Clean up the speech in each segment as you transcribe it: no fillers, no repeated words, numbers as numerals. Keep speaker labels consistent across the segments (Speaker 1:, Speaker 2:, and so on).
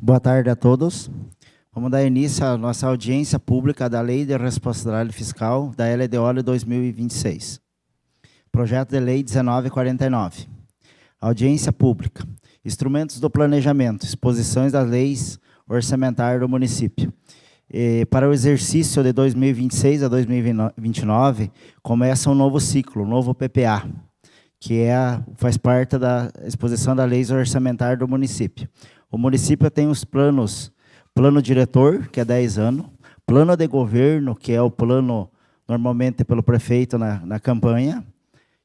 Speaker 1: Boa tarde a todos. Vamos dar início à nossa audiência pública da Lei de Responsabilidade Fiscal da LDO 2026. Projeto de Lei 1949. Audiência pública. Instrumentos do planejamento, exposições das leis orçamentárias do município. Para o exercício de 2026 a 2029, começa um novo ciclo, um novo PPA, que faz parte da exposição da lei orçamentária do município. O município tem os planos, plano diretor, que é 10 anos, plano de governo, que é o plano normalmente pelo prefeito na campanha,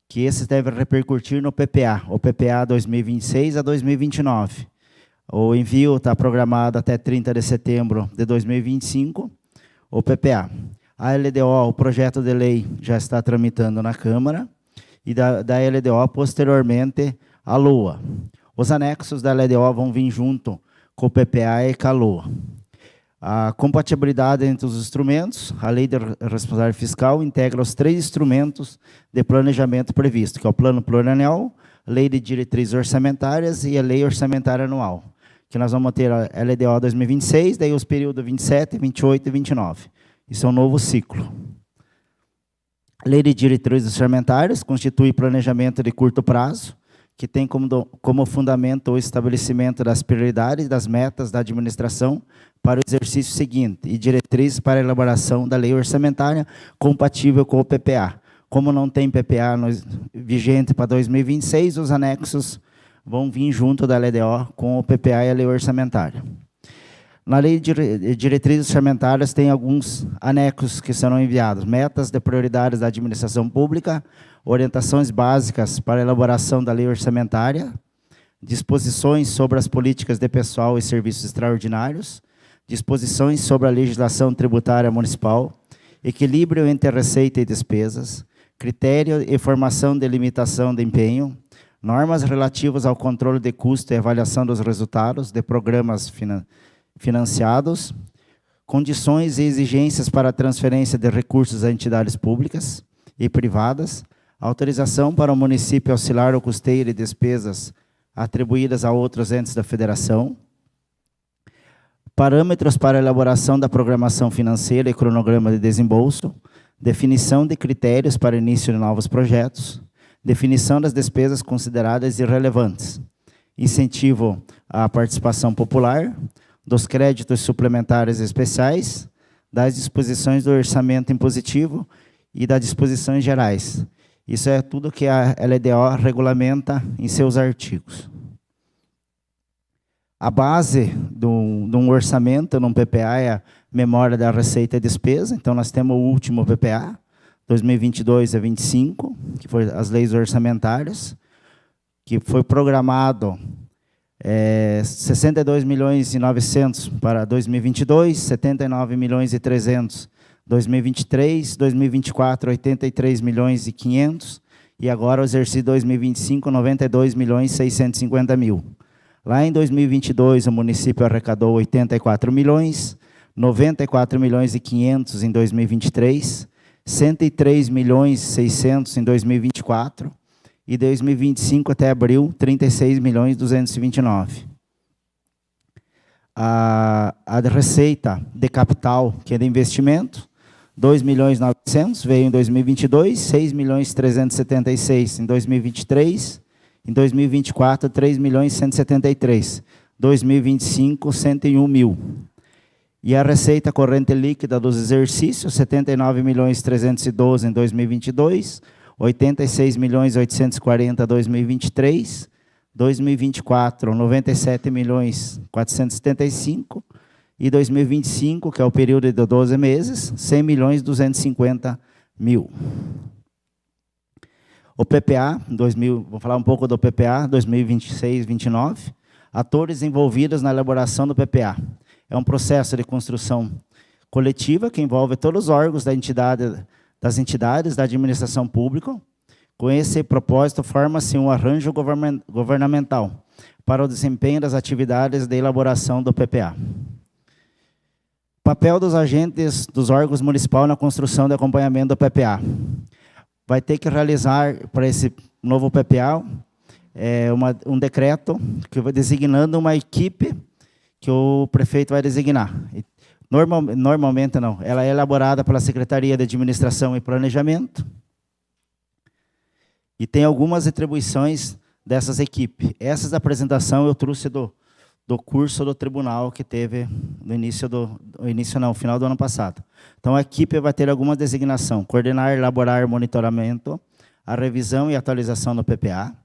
Speaker 1: que esse deve repercutir no PPA, o PPA 2026 a 2029. O envio está programado até 30 de setembro de 2025, o PPA. A LDO, o projeto de lei já está tramitando na Câmara, e da LDO, posteriormente, a LOA. Os anexos da LDO vão vir junto com o PPA e com a LOA. A compatibilidade entre os instrumentos, a Lei de Responsabilidade Fiscal integra os 3 instrumentos de planejamento previsto, que é o Plano Plurianual, Lei de Diretrizes Orçamentárias e a Lei Orçamentária Anual, que nós vamos ter a LDO 2026, daí os períodos 27, 28 e 29. Isso é um novo ciclo. Lei de Diretrizes Orçamentárias constitui planejamento de curto prazo, que tem como fundamento o estabelecimento das prioridades e das metas da administração para o exercício seguinte e diretrizes para a elaboração da lei orçamentária compatível com o PPA. Como não tem PPA vigente para 2026, os anexos vão vir junto da LDO com o PPA e a lei orçamentária. Na lei de diretrizes orçamentárias tem alguns anexos que serão enviados. Metas de prioridades da administração pública, orientações básicas para a elaboração da lei orçamentária, disposições sobre as políticas de pessoal e serviços extraordinários, disposições sobre a legislação tributária municipal, equilíbrio entre receita e despesas, critério e formação de limitação de empenho, normas relativas ao controle de custo e avaliação dos resultados de programas financiados, condições e exigências para a transferência de recursos a entidades públicas e privadas, autorização para o município auxiliar o custeio de despesas atribuídas a outros entes da federação, parâmetros para a elaboração da programação financeira e cronograma de desembolso, definição de critérios para início de novos projetos, definição das despesas consideradas irrelevantes, incentivo à participação popular, dos créditos suplementares especiais, das disposições do orçamento impositivo e das disposições gerais. Isso é tudo que a LDO regulamenta em seus artigos. A base de um orçamento, num PPA, é a memória da receita e despesa. Então, nós temos o último PPA, 2022 a 2025, que foi as leis orçamentárias, que foi programado 62 milhões e 900 para 2022, 79 milhões e 300 2023, 2024 83 milhões e 500 e agora o exercício 2025 92 milhões e 650 mil. Lá em 2022 o município arrecadou 84 milhões, 94 milhões e 500 em 2023, 103 milhões e 600 em 2024 e 2025 até abril, 36 milhões e 229. A receita de capital, que é de investimento, 2 milhões e 900, veio em 2022, 6 milhões e 376 em 2023, em 2024, 3 milhões e 173, 2025, 101 mil. E a receita corrente líquida dos exercícios, 79 milhões e 312 em 2022, 86 milhões e 840 em 2023, 2024, 97 milhões e 475, e 2025, que é o período de 12 meses, 100 milhões e 250 mil. O PPA, vou falar um pouco do PPA 2026-29, atores envolvidos na elaboração do PPA. É um processo de construção coletiva que envolve todos os órgãos das entidades da administração pública. Com esse propósito, forma-se um arranjo governamental para o desempenho das atividades de elaboração do PPA. Papel dos agentes dos órgãos municipais na construção de acompanhamento do PPA. Vai ter que realizar, para esse novo PPA, um decreto que vai designando uma equipe que o prefeito vai designar. Normalmente não, ela é elaborada pela Secretaria de Administração e Planejamento e tem algumas atribuições dessas equipes. Essa apresentação eu trouxe do curso do tribunal que teve no final do ano passado. Então, a equipe vai ter alguma designação: coordenar, elaborar monitoramento, a revisão e atualização do PPA,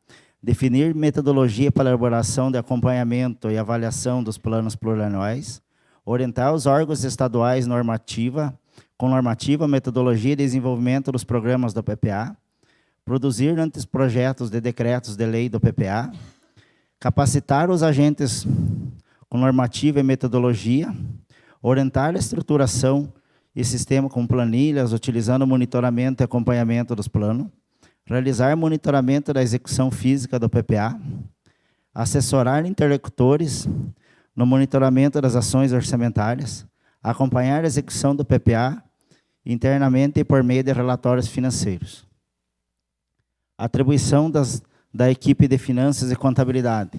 Speaker 1: definir metodologia para a elaboração de acompanhamento e avaliação dos planos plurianuais, orientar os órgãos estaduais com normativa, metodologia e desenvolvimento dos programas do PPA, produzir antes projetos de decretos de lei do PPA, capacitar os agentes com normativa e metodologia, orientar a estruturação e sistema com planilhas, utilizando monitoramento e acompanhamento dos planos, realizar monitoramento da execução física do PPA, assessorar interlocutores no monitoramento das ações orçamentárias, acompanhar a execução do PPA internamente e por meio de relatórios financeiros. Atribuição da equipe de finanças e contabilidade: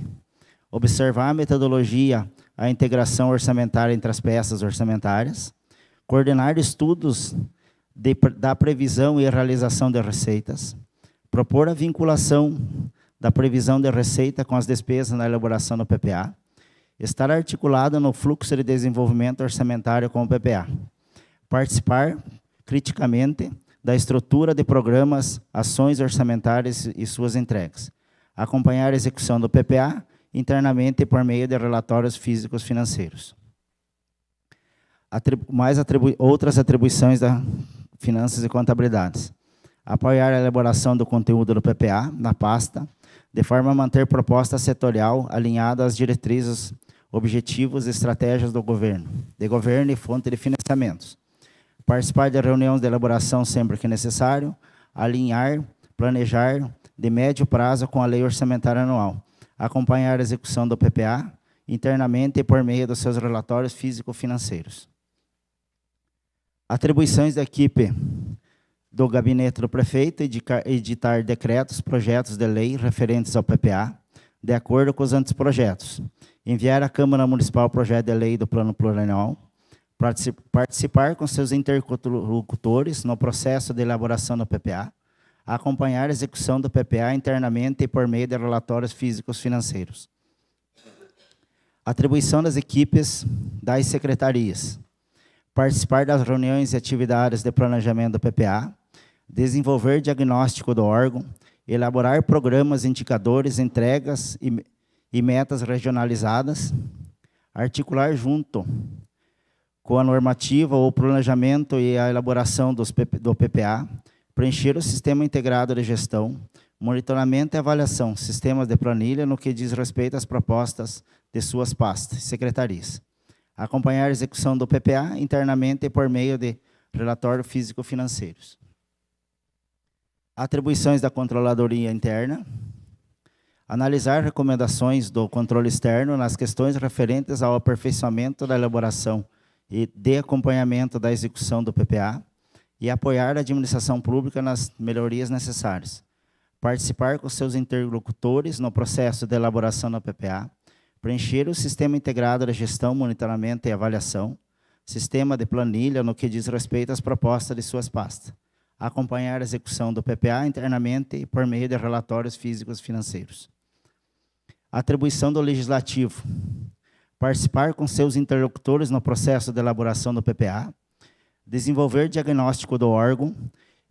Speaker 1: observar a metodologia, a integração orçamentária entre as peças orçamentárias, coordenar estudos da previsão e realização de receitas, propor a vinculação da previsão de receita com as despesas na elaboração do PPA, estar articulado no fluxo de desenvolvimento orçamentário com o PPA, participar criticamente da estrutura de programas, ações orçamentárias e suas entregas, acompanhar a execução do PPA internamente por meio de relatórios físicos financeiros. Outras atribuições da finanças e contabilidades: apoiar a elaboração do conteúdo do PPA na pasta, de forma a manter proposta setorial alinhada às diretrizes, objetivos e estratégias do governo e fonte de financiamentos. Participar de reuniões de elaboração sempre que necessário, alinhar, planejar de médio prazo com a lei orçamentária anual, acompanhar a execução do PPA internamente e por meio dos seus relatórios físico-financeiros. Atribuições da equipe do gabinete do prefeito: editar decretos, projetos de lei referentes ao PPA, de acordo com os anteprojetos, enviar à Câmara Municipal o projeto de lei do Plano Plurianual, participar com seus interlocutores no processo de elaboração do PPA, acompanhar a execução do PPA internamente e por meio de relatórios físicos financeiros. Atribuição das equipes das secretarias: participar das reuniões e atividades de planejamento do PPA, desenvolver diagnóstico do órgão, elaborar programas, indicadores, entregas e metas regionalizadas, articular junto com a normativa ou planejamento e a elaboração do PPA, preencher o sistema integrado de gestão, monitoramento e avaliação, sistemas de planilha no que diz respeito às propostas de suas pastas, secretarias. Acompanhar a execução do PPA internamente e por meio de relatórios físico-financeiros. Atribuições da Controladoria Interna: analisar recomendações do controle externo nas questões referentes ao aperfeiçoamento da elaboração e de acompanhamento da execução do PPA e apoiar a administração pública nas melhorias necessárias. Participar com seus interlocutores no processo de elaboração do PPA, preencher o sistema integrado de gestão, monitoramento e avaliação, sistema de planilha no que diz respeito às propostas de suas pastas, acompanhar a execução do PPA internamente e por meio de relatórios físicos financeiros. Atribuição do Legislativo: participar com seus interlocutores no processo de elaboração do PPA, desenvolver diagnóstico do órgão,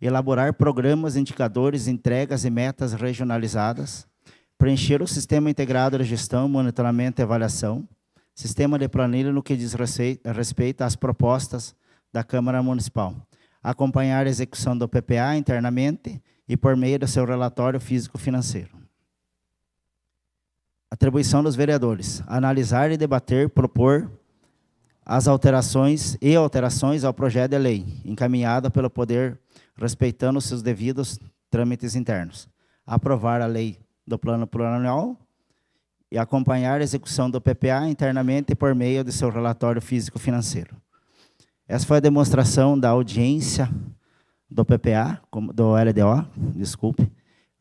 Speaker 1: elaborar programas, indicadores, entregas e metas regionalizadas, preencher o sistema integrado de gestão, monitoramento e avaliação, sistema de planilha no que diz respeito às propostas da Câmara Municipal, acompanhar a execução do PPA internamente e por meio do seu relatório físico-financeiro. Atribuição dos vereadores: analisar e debater, propor as alterações ao projeto de lei, encaminhada pelo Poder, respeitando seus devidos trâmites internos. Aprovar a lei do Plano Plurianual e acompanhar a execução do PPA internamente por meio de seu relatório físico-financeiro. Essa foi a demonstração da audiência do PPA, do LDO, desculpe.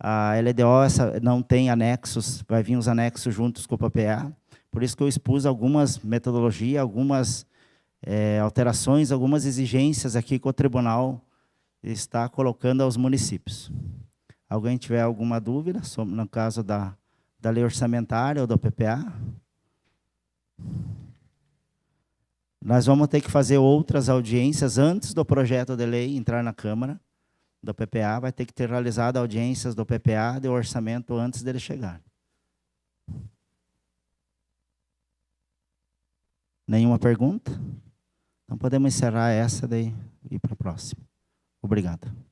Speaker 1: A LDO não tem anexos, vai vir os anexos juntos com o PPA, Por isso que eu expus algumas metodologias, algumas alterações, algumas exigências aqui que o tribunal está colocando aos municípios. Alguém tiver alguma dúvida sobre, no caso da lei orçamentária ou do PPA? Nós vamos ter que fazer outras audiências antes do projeto de lei entrar na Câmara do PPA, vai ter que ter realizado audiências do PPA de orçamento antes dele chegar. Nenhuma pergunta? Então podemos encerrar essa daí e ir para a próxima. Obrigado.